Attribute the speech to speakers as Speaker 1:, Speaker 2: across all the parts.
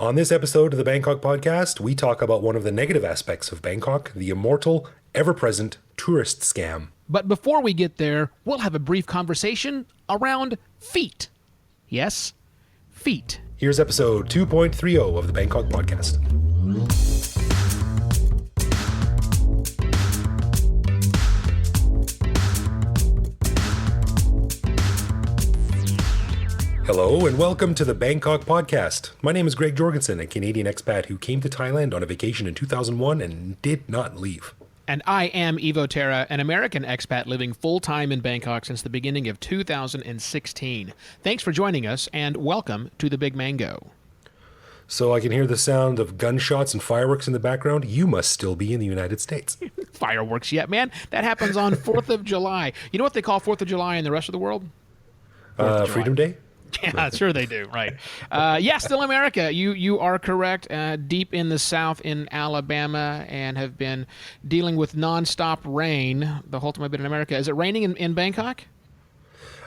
Speaker 1: On this episode of the Bangkok podcast, we talk about one of the negative aspects of Bangkok, the immortal, ever-present tourist scam.
Speaker 2: But before we get there, we'll have a brief conversation around feet. Yes, feet.
Speaker 1: Here's episode 2.30 of the Bangkok podcast. Hello and welcome to the Bangkok podcast. My name is Greg Jorgensen, a Canadian expat who came to Thailand on a vacation in 2001 and did not leave.
Speaker 2: And I am Ivo Terra, an American expat living full-time in Bangkok since the beginning of 2016. Thanks for joining us and welcome to the Big Mango.
Speaker 1: So I can hear the sound of gunshots and fireworks in the background. You must still be in the United States.
Speaker 2: Fireworks yet, man? That happens on 4th of July. You know what they call 4th of July in the rest of the world?
Speaker 1: Freedom Day?
Speaker 2: Yeah, sure they do, right. Yeah, still America. You are correct. Deep in the South in Alabama and have been dealing with nonstop rain the whole time I've been in America. Is it raining in Bangkok?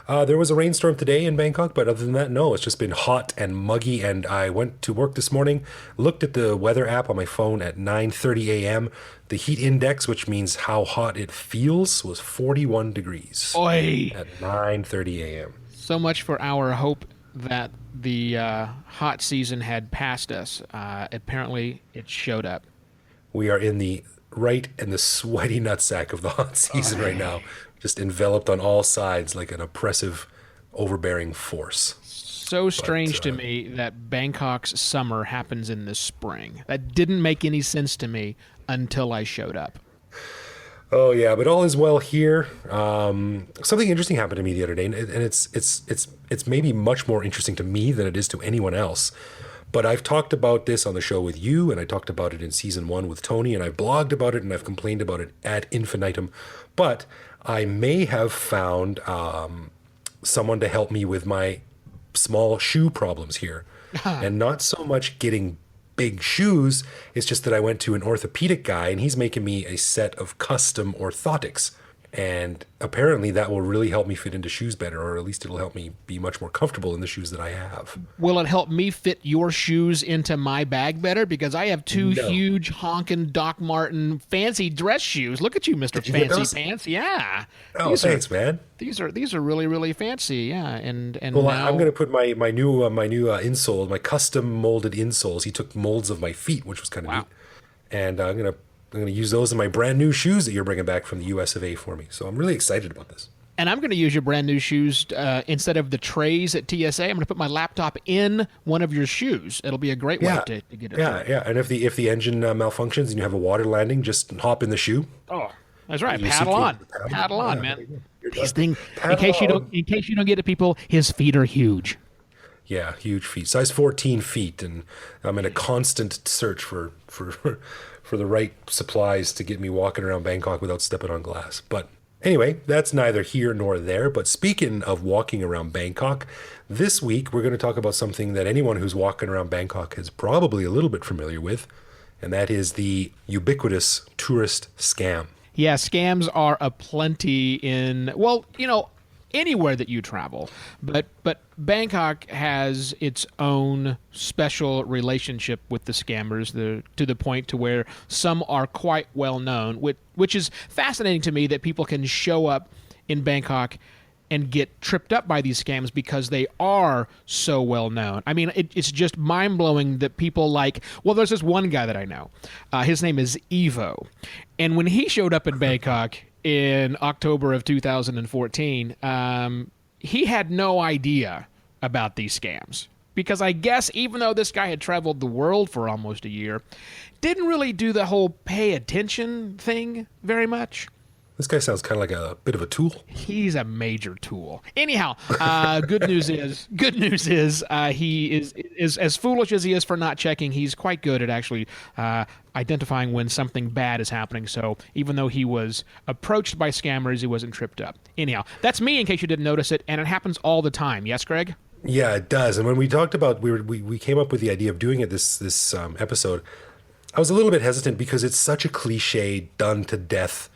Speaker 1: There was a rainstorm today in Bangkok, but other than that, no. It's just been hot and muggy, and I went to work this morning, looked at the weather app on my phone at 9:30 a.m. The heat index, which means how hot it feels, was 41 degrees.
Speaker 2: Oy!
Speaker 1: At 9:30 a.m.
Speaker 2: So much for our hope that the hot season had passed us. Apparently, it showed up.
Speaker 1: We are in the sweaty nutsack of the hot season right now, just enveloped on all sides like an oppressive, overbearing force.
Speaker 2: So strange to me that Bangkok's summer happens in the spring. That didn't make any sense to me until I showed up.
Speaker 1: Oh yeah, but all is well here. Something interesting happened to me the other day, and it's maybe much more interesting to me than it is to anyone else. But I've talked about this on the show with you, and I talked about it in season 1 with Tony, and I've blogged about it, and I've complained about it ad infinitum. But I may have found someone to help me with my small shoe problems here, and not so much getting big shoes. It's just that I went to an orthopedic guy and he's making me a set of custom orthotics. And apparently that will really help me fit into shoes better, or at least it'll help me be much more comfortable in the shoes that I have.
Speaker 2: Will it help me fit your shoes into my bag better? Because I have two huge honking Doc Marten fancy dress shoes. Look at you, Mr. Fancy Pants. Yeah.
Speaker 1: Oh, thanks, man.
Speaker 2: These are really, really fancy. Yeah. And
Speaker 1: well,
Speaker 2: now...
Speaker 1: I'm going to put my new insole, my custom molded insoles. He took molds of my feet, which was kind of neat. And I'm going to use those in my brand new shoes that you're bringing back from the US of A for me. So I'm really excited about this.
Speaker 2: And I'm going to use your brand new shoes instead of the trays at TSA. I'm going to put my laptop in one of your shoes. It'll be a great way to get it.
Speaker 1: Yeah. And if the engine malfunctions and you have a water landing, just hop in the shoe.
Speaker 2: Oh, that's right. Paddle on, man. These things, in case you don't get it, people, his feet are huge.
Speaker 1: Yeah, huge feet, size 14 feet, and I'm in a constant search for the right supplies to get me walking around Bangkok without stepping on glass. But anyway, that's neither here nor there. But speaking of walking around Bangkok, this week we're going to talk about something that anyone who's walking around Bangkok is probably a little bit familiar with, and that is the ubiquitous tourist scam.
Speaker 2: Yeah, scams are aplenty in, anywhere that you travel. But Bangkok has its own special relationship with the scammers, to the point to where some are quite well known, which is fascinating to me that people can show up in Bangkok and get tripped up by these scams because they are so well known. I mean, it's just mind-blowing that people there's this one guy that I know. His name is Ivo. And when he showed up in Bangkok in October of 2014, he had no idea about these scams. Because I guess even though this guy had traveled the world for almost a year, didn't really do the whole pay attention thing very much.
Speaker 1: This guy sounds kind of like a bit of a tool.
Speaker 2: He's a major tool. Anyhow, good news is he is as foolish as he is for not checking. He's quite good at actually identifying when something bad is happening. So even though he was approached by scammers, he wasn't tripped up. Anyhow, that's me in case you didn't notice it, and it happens all the time. Yes, Greg?
Speaker 1: Yeah, it does. And when we talked about we came up with the idea of doing it this episode, I was a little bit hesitant because it's such a cliche, done to death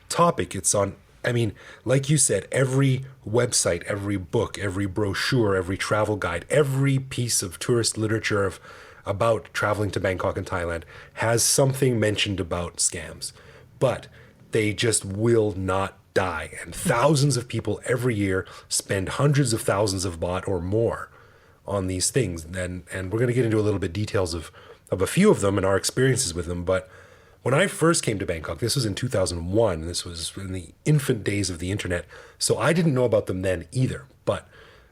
Speaker 1: topic. It's on, I mean, like you said, every website, every book, every brochure, every travel guide, every piece of tourist literature about traveling to Bangkok and Thailand has something mentioned about scams, but they just will not die. And thousands of people every year spend hundreds of thousands of baht or more on these things. And we're going to get into a little bit details of a few of them and our experiences with them. But when I first came to Bangkok, this was in 2001. This was in the infant days of the internet. So I didn't know about them then either. But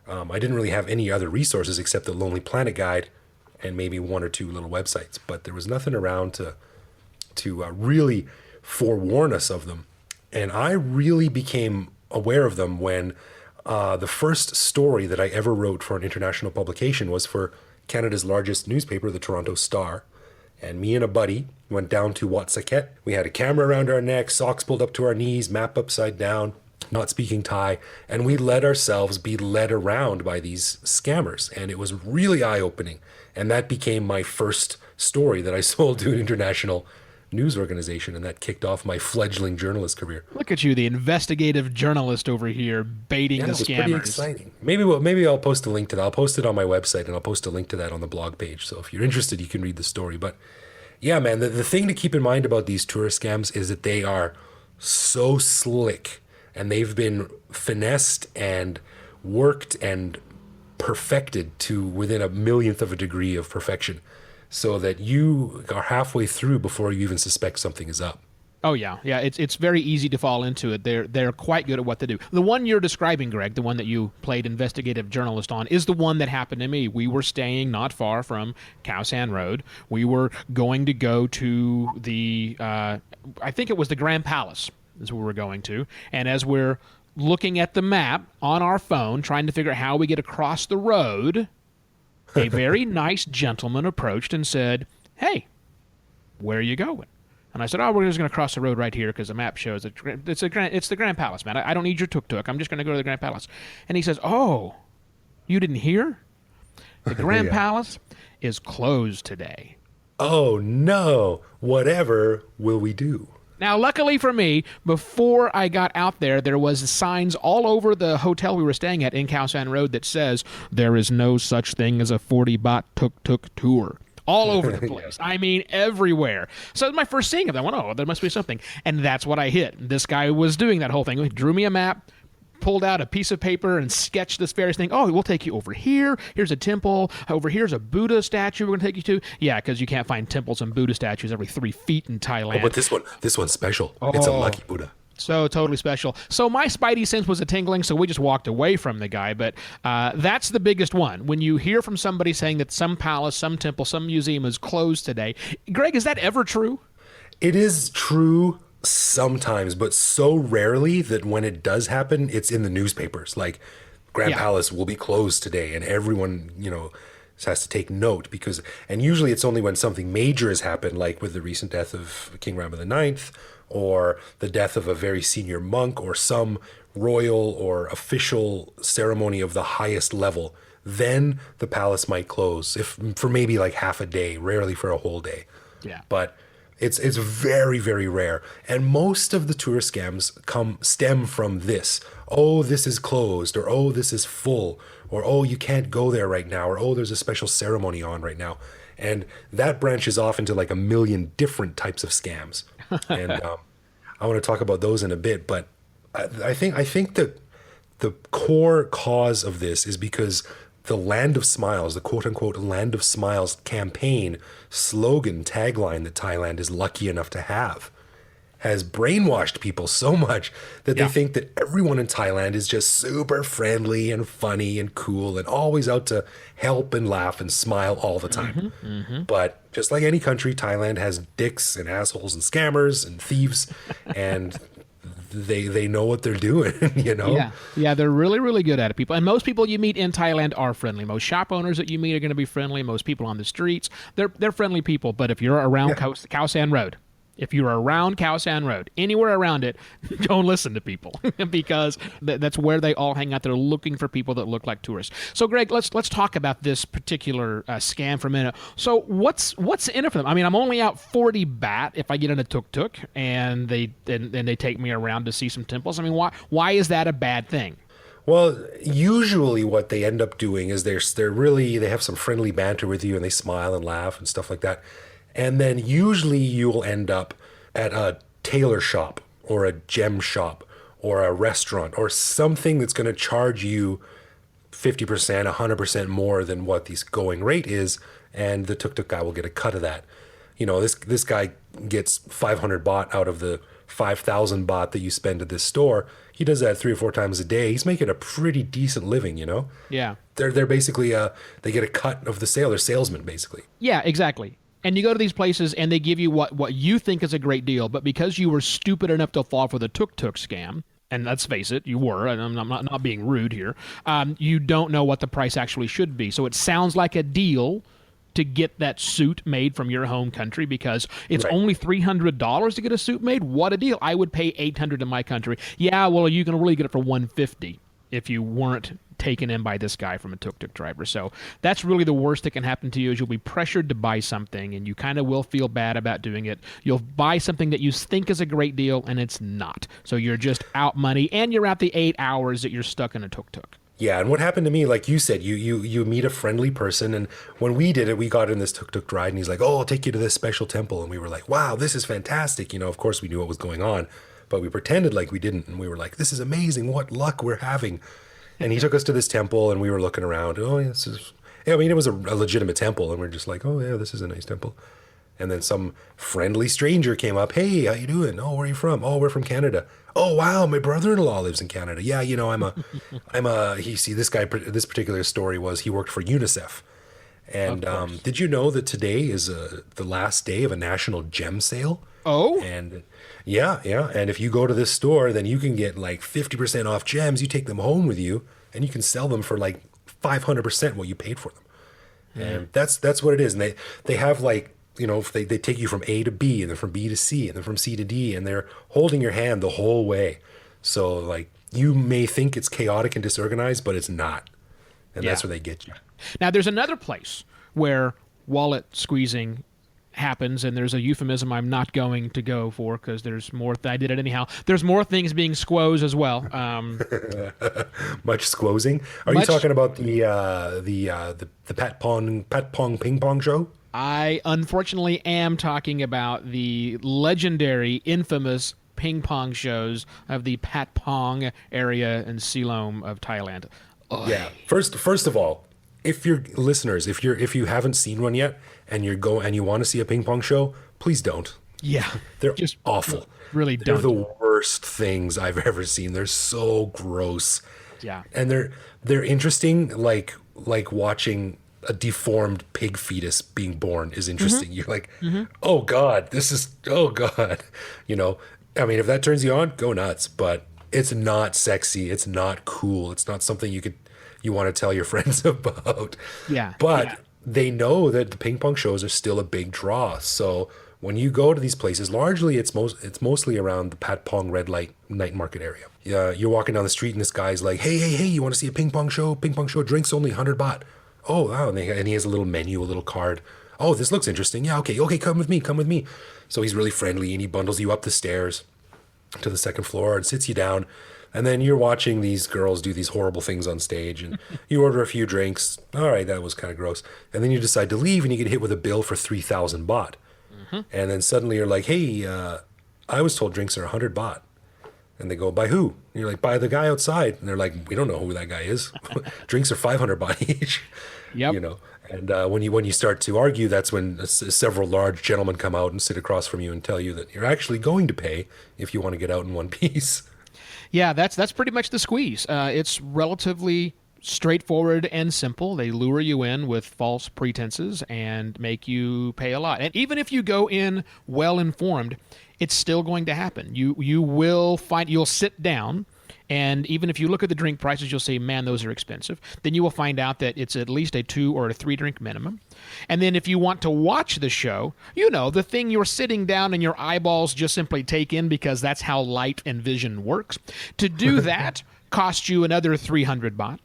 Speaker 1: I didn't really have any other resources except the Lonely Planet Guide and maybe one or two little websites. But there was nothing around to really forewarn us of them. And I really became aware of them when the first story that I ever wrote for an international publication was for Canada's largest newspaper, the Toronto Star. And me and a buddy went down to Wat Saket. We had a camera around our neck, socks pulled up to our knees, map upside down, not speaking Thai, and we let ourselves be led around by these scammers. And it was really eye-opening. And that became my first story that I sold to an international news organization, and that kicked off my fledgling journalist career.
Speaker 2: Look at you, the investigative journalist over here, baiting the
Speaker 1: it was
Speaker 2: scammers.
Speaker 1: pretty exciting. Maybe I'll post a link to that. I'll post it on my website, and I'll post a link to that on the blog page. So if you're interested, you can read the story. But yeah, man, the thing to keep in mind about these tourist scams is that they are so slick, and they've been finessed and worked and perfected to within a millionth of a degree of perfection, so that you are halfway through before you even suspect something is up.
Speaker 2: Oh yeah. It's very easy to fall into it. They're quite good at what they do. The one you're describing, Greg, the one that you played investigative journalist on, is the one that happened to me. We were staying not far from Khao San Road. We were going to go to the I think it was the Grand Palace is where we're going to. And as we're looking at the map on our phone, trying to figure out how we get across the road, a very nice gentleman approached and said, "Hey, where are you going?" And I said, "Oh, we're just going to cross the road right here because the map shows it's the Grand Palace, man. I don't need your tuk-tuk. I'm just going to go to the Grand Palace." And he says, "Oh, you didn't hear? The Grand
Speaker 1: Yeah.
Speaker 2: Palace is closed today."
Speaker 1: Oh no, whatever will we do?
Speaker 2: Now, luckily for me, before I got out there, there was signs all over the hotel we were staying at in Khao San Road that says there is no such thing as a 40 baht tuk-tuk tour. All over the place. I mean, everywhere. So my first seeing of that, I went, oh, there must be something. And that's what I hit. This guy was doing that whole thing. He drew me a map, pulled out a piece of paper and sketched this various thing. Oh, we'll take you over here. Here's a temple. Over here's a Buddha statue we're going to take you to. Yeah, because you can't find temples and Buddha statues every 3 feet in Thailand.
Speaker 1: Oh, but this one's special. It's a lucky Buddha.
Speaker 2: So totally special. So my spidey sense was a tingling, so we just walked away from the guy. But that's the biggest one. When you hear from somebody saying that some palace, some temple, some museum is closed today. Greg, is that ever true?
Speaker 1: It is true sometimes, but so rarely that when it does happen, it's in the newspapers. Like Grand Palace will be closed today, and everyone, has to take note and usually it's only when something major has happened, like with the recent death of King Rama IX, or the death of a very senior monk, or some royal or official ceremony of the highest level. Then the palace might close, if for maybe like half a day, rarely for a whole day.
Speaker 2: Yeah.
Speaker 1: But it's very, very rare. And most of the tourist scams stem from this. Oh, this is closed, or oh, this is full, or oh, you can't go there right now, or oh, there's a special ceremony on right now. And that branches off into like a million different types of scams. And I want to talk about those in a bit, but I think that the core cause of this is because the Land of Smiles, the quote-unquote Land of Smiles campaign slogan, tagline that Thailand is lucky enough to have, has brainwashed people so much that they think that everyone in Thailand is just super friendly and funny and cool and always out to help and laugh and smile all the time. But just like any country, Thailand has dicks and assholes and scammers and thieves, and they know what they're doing,
Speaker 2: Yeah, they're really, really good at it, people. And most people you meet in Thailand are friendly. Most shop owners that you meet are going to be friendly. Most people on the streets, they're friendly people. But if you're around Khao San Road, if you're around Khao San Road, anywhere around it, don't listen to people because that's where they all hang out. They're looking for people that look like tourists. So, Greg, let's talk about this particular scam for a minute. So, what's in it for them? I mean, I'm only out 40 baht if I get in a tuk-tuk and they take me around to see some temples. I mean, why is that a bad thing?
Speaker 1: Well, usually what they end up doing is they have some friendly banter with you and they smile and laugh and stuff like that. And then usually you'll end up at a tailor shop or a gem shop or a restaurant or something that's going to charge you 50%, 100% more than what the going rate is, and the tuk-tuk guy will get a cut of that. This guy gets 500 baht out of the 5,000 baht that you spend at this store. He does that 3 or 4 times a day. He's making a pretty decent living.
Speaker 2: Yeah.
Speaker 1: They're basically they get a cut of the sale. They're salesmen basically.
Speaker 2: Yeah, exactly. And you go to these places and they give you what you think is a great deal, but because you were stupid enough to fall for the tuk-tuk scam, and let's face it, you were, and I'm not being rude here, you don't know what the price actually should be. So it sounds like a deal to get that suit made from your home country because it's
Speaker 1: Right.
Speaker 2: only $300 to get a suit made. What a deal. I would pay $800 in my country. Yeah, well, you can really get it for $150 if you weren't taken in by this guy from a tuk-tuk driver. So that's really the worst that can happen to you is you'll be pressured to buy something and you kind of will feel bad about doing it. You'll buy something that you think is a great deal and it's not. So you're just out money and you're out the 8 hours that you're stuck in a tuk-tuk.
Speaker 1: Yeah, and what happened to me, like you said, you meet a friendly person, and when we did it, we got in this tuk-tuk ride, and he's like, "Oh, I'll take you to this special temple," and we were like, "Wow, this is fantastic!" Of course, we knew what was going on, but we pretended like we didn't, and we were like, "This is amazing! What luck we're having!" And he took us to this temple, and we were looking around. Oh, yeah, this is. Yeah, I mean, it was a legitimate temple, and we're just like, "Oh, yeah, this is a nice temple." And then some friendly stranger came up. "Hey, how you doing? Oh, where are you from? Oh, we're from Canada. Oh, wow, my brother-in-law lives in Canada. Yeah, this particular story was he worked for UNICEF. And did you know that today is the last day of a national gem sale?
Speaker 2: Oh?
Speaker 1: And yeah. And if you go to this store, then you can get like 50% off gems. You take them home with you and you can sell them for like 500% what you paid for them. And that's what it is. And they have like, they take you from A to B and then from B to C and then from C to D and they're holding your hand the whole way. So like you may think it's chaotic and disorganized, but it's not. And that's where they get you.
Speaker 2: Now, there's another place where wallet squeezing happens, and there's a euphemism I'm not going to go for because there's more. I did it anyhow. There's more things being squoze as well.
Speaker 1: Much squozing. Are you talking about the Pat Pong Ping Pong show?
Speaker 2: I unfortunately am talking about the legendary, infamous ping pong shows of the Pat Pong area in Siloam of Thailand. Ugh.
Speaker 1: Yeah. First of all, if you're listeners, if you haven't seen one yet and you want to see a ping pong show, please don't.
Speaker 2: Yeah.
Speaker 1: They're
Speaker 2: just
Speaker 1: awful.
Speaker 2: Really
Speaker 1: They're
Speaker 2: don't.
Speaker 1: the worst things I've ever seen. They're so gross.
Speaker 2: Yeah.
Speaker 1: And they're interesting like watching a deformed pig fetus being born is interesting. You're like, "Oh God, oh God." I mean, if that turns you on, go nuts, but it's not sexy. It's not cool. It's not something you want to tell your friends about.
Speaker 2: Yeah.
Speaker 1: But they know that the ping pong shows are still a big draw. So when you go to these places, largely it's mostly around the Pat Pong red light night market area. Yeah, you're walking down the street and this guy's like, hey, you want to see a ping pong show? Ping pong show, drinks only 100 baht. Oh, wow. And he has a little menu, a little card. Oh, this looks interesting. Yeah, okay, come with me. So he's really friendly and he bundles you up the stairs to the second floor and sits you down. And then you're watching these girls do these horrible things on stage and you order a few drinks. All right, that was kind of gross. And then you decide to leave and you get hit with a bill for 3,000 baht. And then suddenly you're like, hey, I was told drinks are 100 baht. And they go, by who? And you're like, by the guy outside. And they're like, we don't know who that guy is. Drinks are 500 baht each.
Speaker 2: Yep.
Speaker 1: And when you start to argue, that's when several large gentlemen come out and sit across from you and tell you that you're actually going to pay if you want to get out in one piece.
Speaker 2: Yeah, that's pretty much the squeeze. It's relatively straightforward and simple. They lure you in with false pretenses and make you pay a lot. And even if you go in well informed, it's still going to happen. You'll sit down, and even if you look at the drink prices, you'll say, man, those are expensive. Then you will find out that it's at least a 2 or a 3 drink minimum. And then if you want to watch the show, the thing you're sitting down and your eyeballs just simply take in because that's how light and vision works. To do that costs you another 300 baht.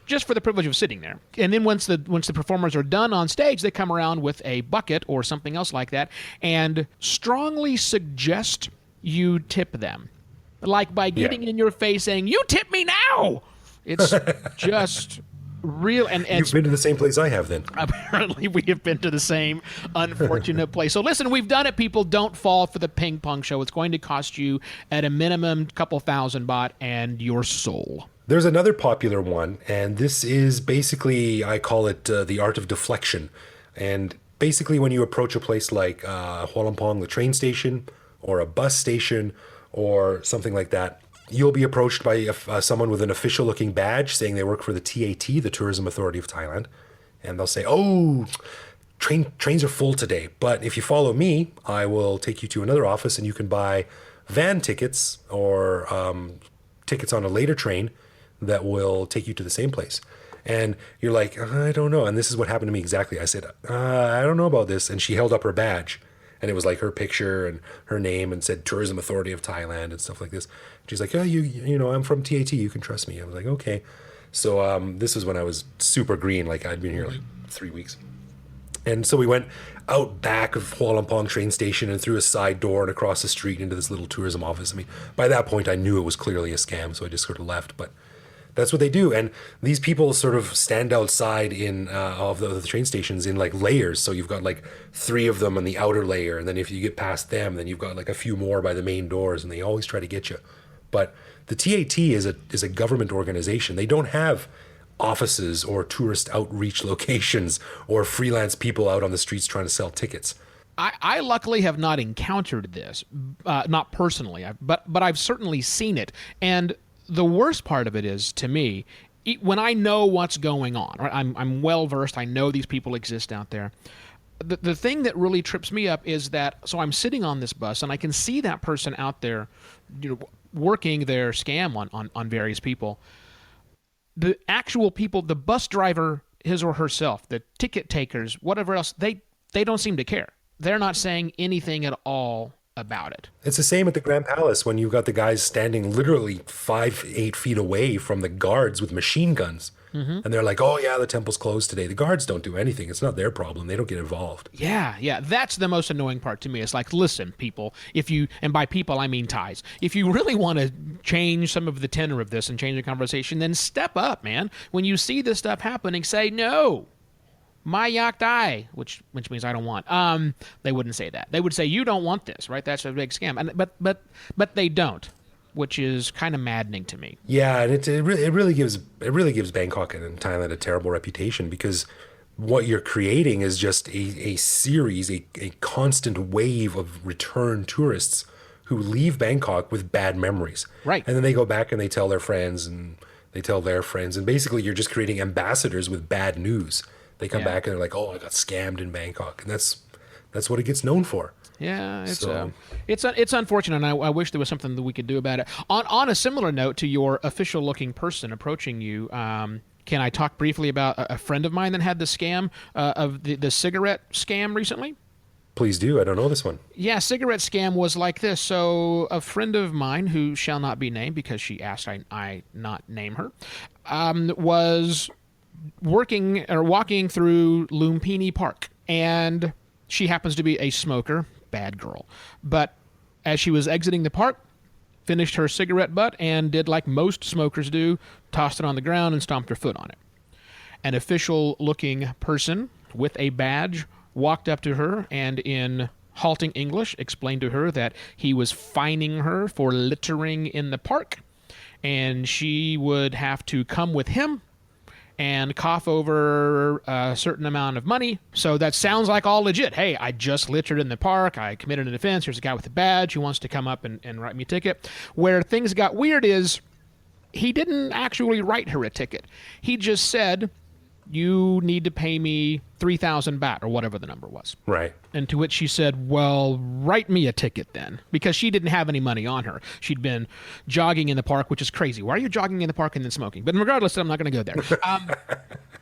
Speaker 2: Just for the privilege of sitting there. And then once the performers are done on stage, they come around with a bucket or something else like that and strongly suggest you tip them. Like by getting in your face saying, you tip me now! It's just real, and
Speaker 1: You've
Speaker 2: it's
Speaker 1: been to the same place I have then.
Speaker 2: apparently we have been to the same unfortunate place. So listen, we've done it, people. Don't fall for the ping pong show. It's going to cost you at a minimum a couple thousand baht and your soul.
Speaker 1: There's another popular one, and this is basically, I call it the art of deflection. And basically, when you approach a place like Hua Lamphong, the train station, or a bus station, or something like that, you'll be approached by someone with an official-looking badge saying they work for the TAT, the Tourism Authority of Thailand. And they'll say, oh, trains are full today, but if you follow me, I will take you to another office and you can buy van tickets or tickets on a later train that will take you to the same place. And you're like, I don't know. And this is what happened to me exactly. I said, I don't know about this. And she held up her badge, and it was like her picture and her name and said Tourism Authority of Thailand and stuff like this. She's like, oh, you know, I'm from TAT. You can trust me. I was like, okay. So this was when I was super green. Like I'd been here like 3 weeks. And so we went out back of Hua Lamphong train station and through a side door and across the street into this little tourism office. I mean, by that point, I knew it was clearly a scam, so I just sort of left. But that's what they do. And these people sort of stand outside in of the train stations in like layers. So you've got like 3 of them on the outer layer. And then if you get past them, then you've got like a few more by the main doors, and they always try to get you. But the TAT is a government organization. They don't have offices or tourist outreach locations or freelance people out on the streets trying to sell tickets.
Speaker 2: I luckily have not encountered this, not personally, but I've certainly seen it. And the worst part of it is, to me, when I know what's going on, right? I'm well versed. I know these people exist out there. The thing that really trips me up is that, so I'm sitting on this bus and I can see that person out there, you know, working their scam on various people. The actual people, the bus driver, his or herself, the ticket takers, whatever else, they don't seem to care. They're not saying anything at all about it.
Speaker 1: It's the same at the Grand Palace when you've got the guys standing literally 5-8 feet away from the guards with machine guns. Mm-hmm. And they're like, oh yeah, the temple's closed today. The guards don't do anything. It's not their problem. They don't get involved.
Speaker 2: Yeah. That's the most annoying part to me. It's like, listen, people, and by people I mean Thais, if you really want to change some of the tenor of this and change the conversation, then step up, man. When you see this stuff happening, say no. My yak dai, which means I don't want. They wouldn't say that. They would say you don't want this, right? That's a big scam. And but they don't, which is kind of maddening to me.
Speaker 1: Yeah, and it really gives Bangkok and Thailand a terrible reputation, because what you're creating is just a series, a constant wave of return tourists who leave Bangkok with bad memories.
Speaker 2: Right.
Speaker 1: And then they go back and they tell their friends and they tell their friends, and basically you're just creating ambassadors with bad news. They come back and they're like, "Oh, I got scammed in Bangkok," and that's what it gets known for.
Speaker 2: Yeah, it's unfortunate, and I wish there was something that we could do about it. On a similar note to your official-looking person approaching you, can I talk briefly about a friend of mine that had the scam of the cigarette scam recently?
Speaker 1: Please do. I don't know this one.
Speaker 2: Yeah, cigarette scam was like this. So a friend of mine, who shall not be named because she asked I not name her, was walking through Lumpini Park, and she happens to be a smoker. Bad girl. But as she was exiting the park, finished her cigarette butt and did like most smokers do, tossed it on the ground and stomped her foot on it. An official-looking person with a badge walked up to her and in halting English explained to her that he was fining her for littering in the park, and she would have to come with him and cough over a certain amount of money. So that sounds like all legit. Hey, I just littered in the park. I committed an offense. Here's a guy with a badge who wants to come up and write me a ticket. Where things got weird is he didn't actually write her a ticket. He just said, you need to pay me 3,000 baht, or whatever the number was.
Speaker 1: Right.
Speaker 2: And to which she said, well, write me a ticket then. Because she didn't have any money on her. She'd been jogging in the park, which is crazy. Why are you jogging in the park and then smoking? But regardless, I'm not going to go there.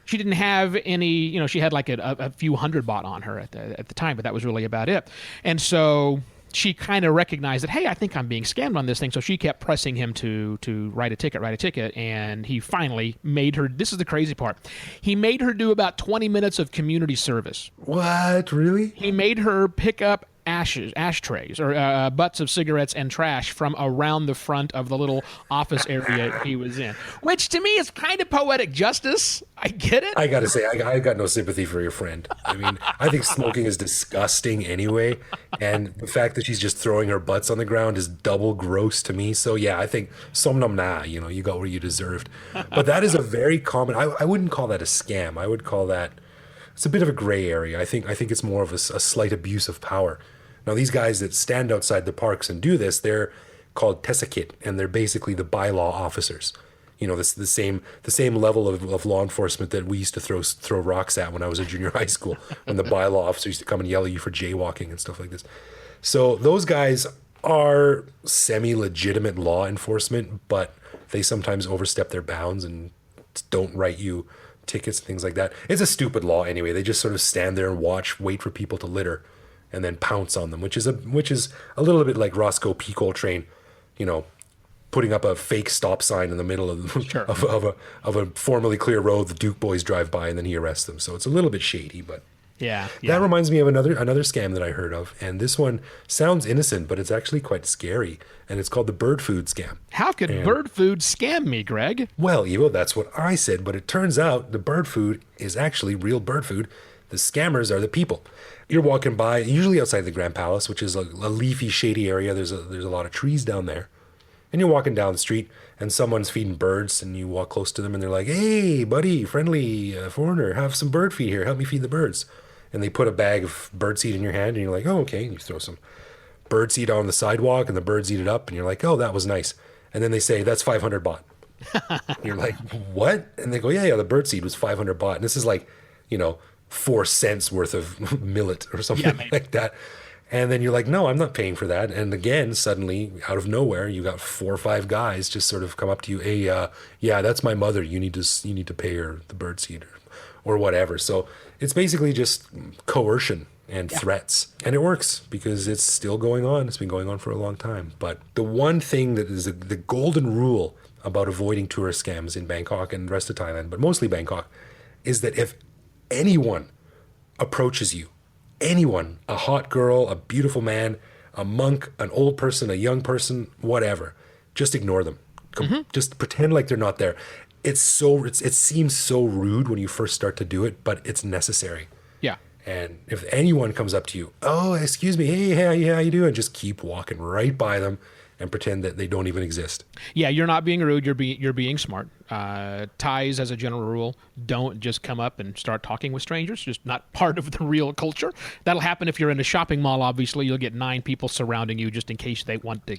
Speaker 2: She didn't have any, she had like a few hundred baht on her at the time, but that was really about it. And so she kind of recognized that, hey, I think I'm being scammed on this thing. So she kept pressing him to write a ticket. And he finally made her, this is the crazy part, he made her do about 20 minutes of community service.
Speaker 1: What? Really?
Speaker 2: He made her pick up ashtrays or butts of cigarettes and trash from around the front of the little office area he was in, which to me is kind of poetic justice. I get it.
Speaker 1: I gotta say, I got no sympathy for your friend. I mean, I think smoking is disgusting anyway, and the fact that she's just throwing her butts on the ground is double gross to me. So yeah, I think somnum na, you got what you deserved. But that is a very common. I wouldn't call that a scam. I would call that it's a bit of a gray area. I think it's more of a slight abuse of power. Now these guys that stand outside the parks and do this, they're called tesakit, and they're basically the bylaw officers. The same level of law enforcement that we used to throw rocks at when I was in junior high school, when the bylaw officer used to come and yell at you for jaywalking and stuff like this. So those guys are semi-legitimate law enforcement, but they sometimes overstep their bounds and don't write you tickets and things like that. It's a stupid law anyway. They just sort of stand there and wait for people to litter, and then pounce on them, which is a little bit like Roscoe P. Coltrane, putting up a fake stop sign in the middle of a formerly clear road. The Duke boys drive by and then he arrests them. So it's a little bit shady, but
Speaker 2: yeah.
Speaker 1: That reminds me of another scam that I heard of, and this one sounds innocent, but it's actually quite scary, and it's called the bird food scam.
Speaker 2: How could bird food scam me, Greg?
Speaker 1: Well, Evo, that's what I said, but it turns out the bird food is actually real bird food. The scammers are the people. You're walking by, usually outside the Grand Palace, which is a leafy, shady area. There's a lot of trees down there. And you're walking down the street, and someone's feeding birds, and you walk close to them, and they're like, "Hey, buddy, friendly foreigner, have some bird feed here. Help me feed the birds." And they put a bag of bird seed in your hand, and you're like, "Oh, okay." And you throw some bird seed on the sidewalk, and the birds eat it up, and you're like, "Oh, that was nice." And then they say, "That's 500 baht." And you're like, "What?" And they go, yeah, the bird seed was 500 baht. And this is like, 4 cents worth of millet or something like that. And then you're like, "No, I'm not paying for that." And again, suddenly, out of nowhere, you got 4 or 5 guys just sort of come up to you. "Hey, yeah, that's my mother. You need to pay her the bird seed or whatever." So it's basically just coercion and threats, and it works because it's still going on. It's been going on for a long time. But the one thing that is the golden rule about avoiding tourist scams in Bangkok and the rest of Thailand, but mostly Bangkok, is that if anyone approaches you, anyone, a hot girl, a beautiful man, a monk, an old person, a young person, whatever, just ignore them. Just pretend like they're not there. It seems so rude when you first start to do it, but it's necessary.
Speaker 2: Yeah.
Speaker 1: And if anyone comes up to you, "Oh, excuse me, hey, how you doing?" Just keep walking right by them and pretend that they don't even exist.
Speaker 2: Yeah, you're not being rude. You're being smart. Thais, as a general rule, don't just come up and start talking with strangers. Just not part of the real culture. That'll happen if you're in a shopping mall. Obviously, you'll get 9 people surrounding you just in case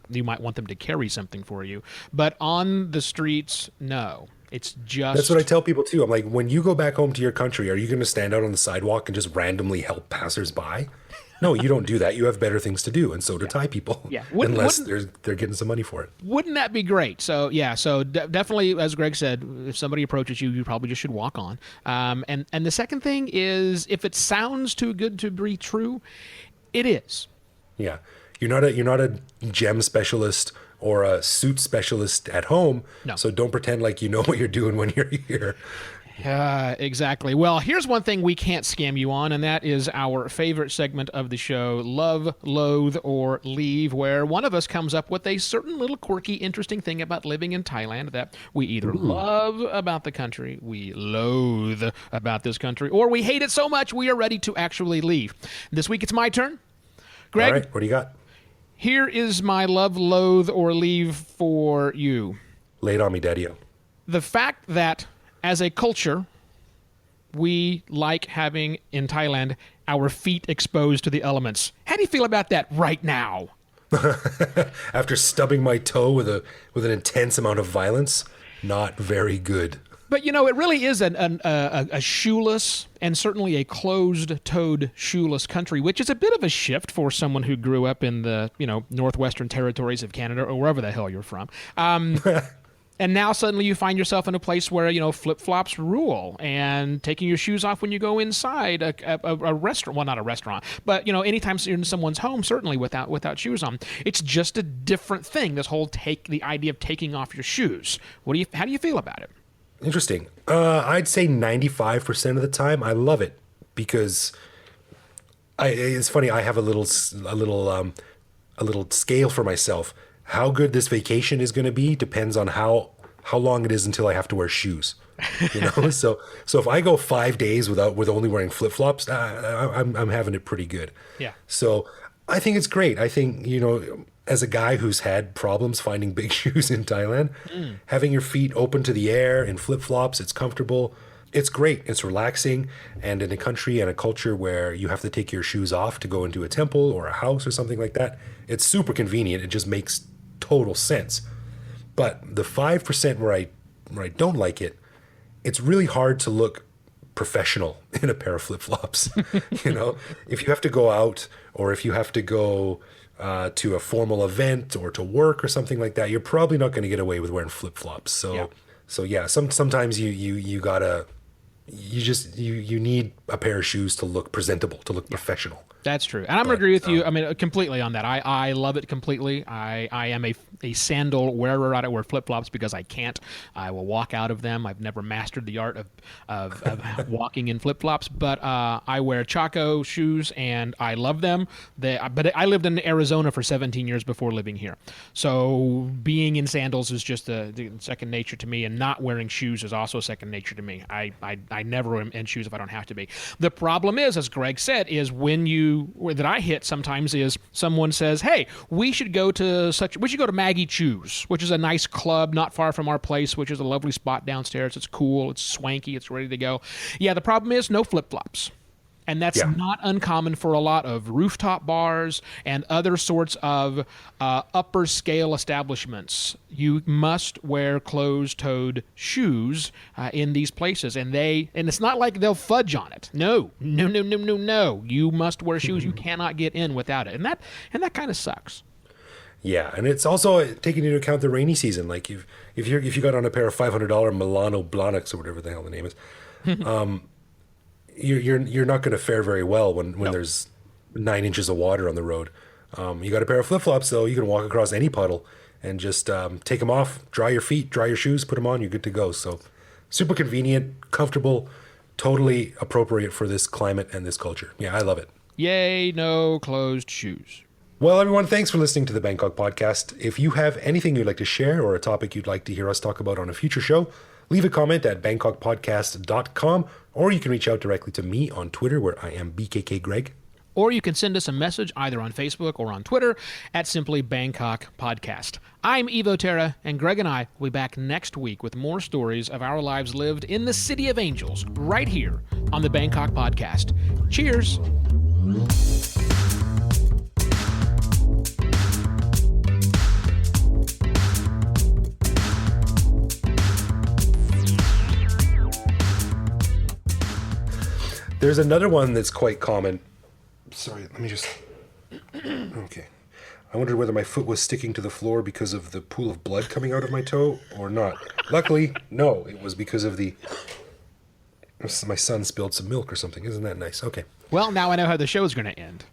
Speaker 2: you might want them to carry something for you. But on the streets, no. It's just...
Speaker 1: That's what I tell people too. I'm like, when you go back home to your country, are you going to stand out on the sidewalk and just randomly help passersby? No, you don't do that. You have better things to do, and so do Thai people.
Speaker 2: Yeah,
Speaker 1: unless they're getting some money for it.
Speaker 2: Wouldn't that be great? So yeah, definitely, as Greg said, if somebody approaches you, you probably just should walk on. And the second thing is, if it sounds too good to be true, it is.
Speaker 1: Yeah, you're not a gem specialist or a suit specialist at home.
Speaker 2: No.
Speaker 1: So don't pretend like you know what you're doing when you're here.
Speaker 2: Exactly. Well, here's one thing we can't scam you on, and that is our favorite segment of the show, Love, Loathe, or Leave, where one of us comes up with a certain little quirky, interesting thing about living in Thailand that we either love about the country, we loathe about this country, or we hate it so much we are ready to actually leave. This week it's my turn. Greg,
Speaker 1: all right, what do you got?
Speaker 2: Here is my love, loathe, or leave for you.
Speaker 1: Lay it on me, Daddy-o.
Speaker 2: The fact that as a culture, we like having, in Thailand, our feet exposed to the elements. How do you feel about that right now?
Speaker 1: After stubbing my toe with an intense amount of violence, not very good.
Speaker 2: But, it really is a shoeless and certainly a closed-toed shoeless country, which is a bit of a shift for someone who grew up in the, northwestern territories of Canada or wherever the hell you're from. And now suddenly you find yourself in a place where, flip-flops rule, and taking your shoes off when you go inside a restaurant. Well, not a restaurant, but, anytime you're in someone's home, certainly without shoes on. It's just a different thing, this whole the idea of taking off your shoes. How do you feel about it?
Speaker 1: Interesting. I'd say 95% of the time I love it, because It's funny. I have a little scale for myself. How good this vacation is going to be depends on how long it is until I have to wear shoes. You know, so if I go 5 days with only wearing flip flops, I'm having it pretty good.
Speaker 2: Yeah.
Speaker 1: So I think it's great. I think, you know, as a guy who's had problems finding big shoes in Thailand, having your feet open to the air in flip flops, it's comfortable. It's great. It's relaxing. And in a country and a culture where you have to take your shoes off to go into a temple or a house or something like that, it's super convenient. It just makes total sense. But the 5% where I don't like it, it's really hard to look professional in a pair of flip-flops. You know, if you have to go out or if you have to go to a formal event or to work or something like that, you're probably not going to get away with wearing flip-flops. So yeah, sometimes you gotta you need a pair of shoes to look presentable, to look professional.
Speaker 2: That's true. And I'm going to agree with you. I mean, completely on that. I love it completely. I am a sandal wearer. I don't wear flip-flops because I can't. I will walk out of them. I've never mastered the art of walking in flip-flops, but I wear Chaco shoes and I love them. But I lived in Arizona for 17 years before living here. So being in sandals is just the second nature to me, and not wearing shoes is also second nature to me. I never am in shoes if I don't have to be. The problem is, as Greg said, is that I hit sometimes is someone says, "Hey, we should go to Maggie Choo's, which is a nice club not far from our place, which is a lovely spot downstairs. It's cool, it's swanky, it's ready to go." Yeah, the problem is no flip-flops. And that's not uncommon for a lot of rooftop bars and other sorts of upper scale establishments. You must wear closed-toed shoes in these places, and it's not like they'll fudge on it. No. You must wear shoes. You cannot get in without it, and that kind of sucks.
Speaker 1: Yeah, and it's also taking into account the rainy season. Like if you got on a pair of $500 Milano Blahniks or whatever the hell the name is. You're not going to fare very well when there's 9 inches of water on the road. You got a pair of flip-flops, though. You can walk across any puddle and just take them off, dry your feet, dry your shoes, put them on, you're good to go. So super convenient, comfortable, totally appropriate for this climate and this culture. Yeah, I love it.
Speaker 2: Yay, no closed shoes.
Speaker 1: Well, everyone, thanks for listening to the Bangkok Podcast. If you have anything you'd like to share or a topic you'd like to hear us talk about on a future show, leave a comment at bangkokpodcast.com, or you can reach out directly to me on Twitter, where I am BKK Greg.
Speaker 2: Or you can send us a message either on Facebook or on Twitter at simply Bangkok Podcast. I'm Evo Terra, and Greg and I will be back next week with more stories of our lives lived in the City of Angels, right here on the Bangkok Podcast. Cheers!
Speaker 1: There's another one that's quite common. Sorry, let me just... Okay. I wondered whether my foot was sticking to the floor because of the pool of blood coming out of my toe or not. Luckily, no. It was because of my son spilled some milk or something. Isn't that nice? Okay.
Speaker 2: Well, now I know how the show's going to end.